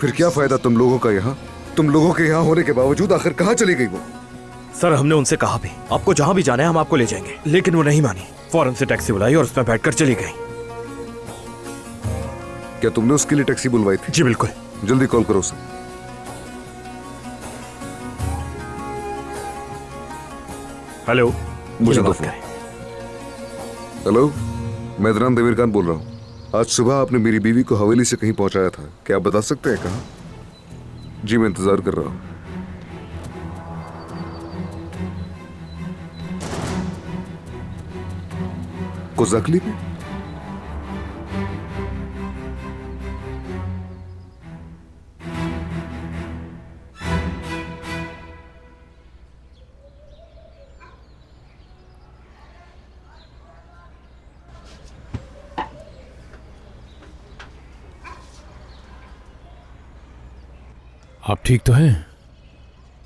फिर क्या फायदा तुम लोगों का यहाँ? तुम लोगों के यहाँ होने के बावजूद आखिर कहाँ चली गई वो? सर हमने उनसे कहा भी आपको जहां भी जाना है हम आपको ले जाएंगे, लेकिन वो नहीं मानी। फौरन से टैक्सी बुलाई और उसमें बैठकर चली गई। क्या तुमने उसके लिए टैक्सी बुलवाई थी? जी बिल्कुल। जल्दी कॉल करो उसे। हेलो, मुझे बात तो करें। हेलो, मैं अदनान देवीर खान बोल रहा हूँ। आज सुबह आपने मेरी बीवी को हवेली से कहीं पहुंचाया था, क्या आप बता सकते हैं कहाँ? जी मैं इंतजार कर रहा हूँ। कुछ तकलीफ है? आप ठीक तो हैं?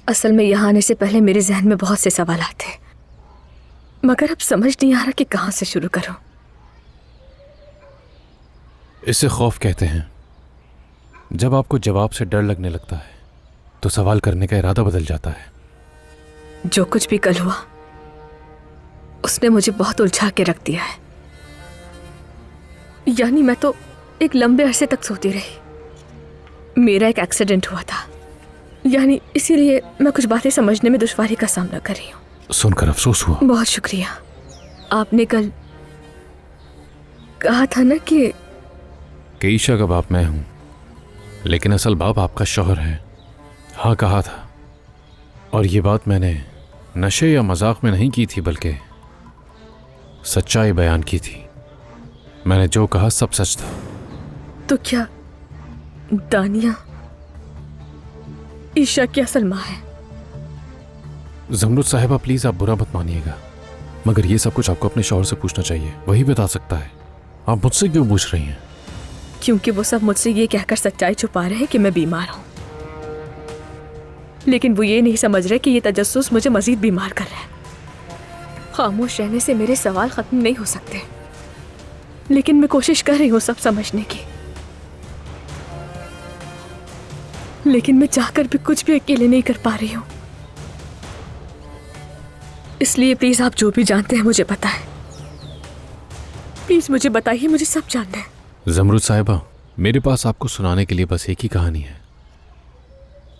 असल में यहाँ आने से पहले मेरे जहन में बहुत से सवाल थे, मगर अब समझ नहीं आ रहा कि कहाँ से शुरू करूं। इसे खौफ कहते हैं। जब आपको जवाब से डर लगने लगता है तो सवाल करने का इरादा बदल जाता है। जो कुछ भी कल हुआ उसने मुझे बहुत उलझा के रख दिया है। यानी मैं तो एक लंबे अरसे तक सोती रही। मेरा एक एक्सीडेंट हुआ था, यानी इसीलिए मैं कुछ बातें समझने में दुश्वारी का सामना कर रही हूँ। सुनकर अफसोस हुआ। बहुत शुक्रिया। आपने कल कहा था ना कि ईशा का बाप मैं हूं, लेकिन असल बाप आपका शौहर है। हाँ कहा था, और ये बात मैंने नशे या मजाक में नहीं की थी, बल्कि सच्चाई बयान की थी। मैंने जो कहा सब सच था। तो क्या दानिया ईशा की असल माँ है? जमरुद साहिबा प्लीज आप बुरा मत मानिएगा, मगर ये सब कुछ आपको अपने शौहर से पूछना चाहिए, वही बता सकता है। आप मुझसे क्यों पूछ रही हैं? क्योंकि वो सब मुझसे ये कहकर सच्चाई छुपा रहे हैं कि मैं बीमार हूं, लेकिन वो ये नहीं समझ रहे कि ये तजस्सुस मुझे मजीद बीमार कर रहा है। खामोश रहने से मेरे सवाल खत्म नहीं हो सकते, लेकिन मैं कोशिश कर रही हूँ सब समझने की, लेकिन मैं चाहकर भी कुछ भी अकेले नहीं कर पा रही हूँ। इसलिए प्लीज आप जो भी जानते हैं मुझे बताएं। प्लीज मुझे बताइए, मुझे सब जानना है। जमरुद साहिबा, मेरे पास आपको सुनाने के लिए बस एक ही कहानी है।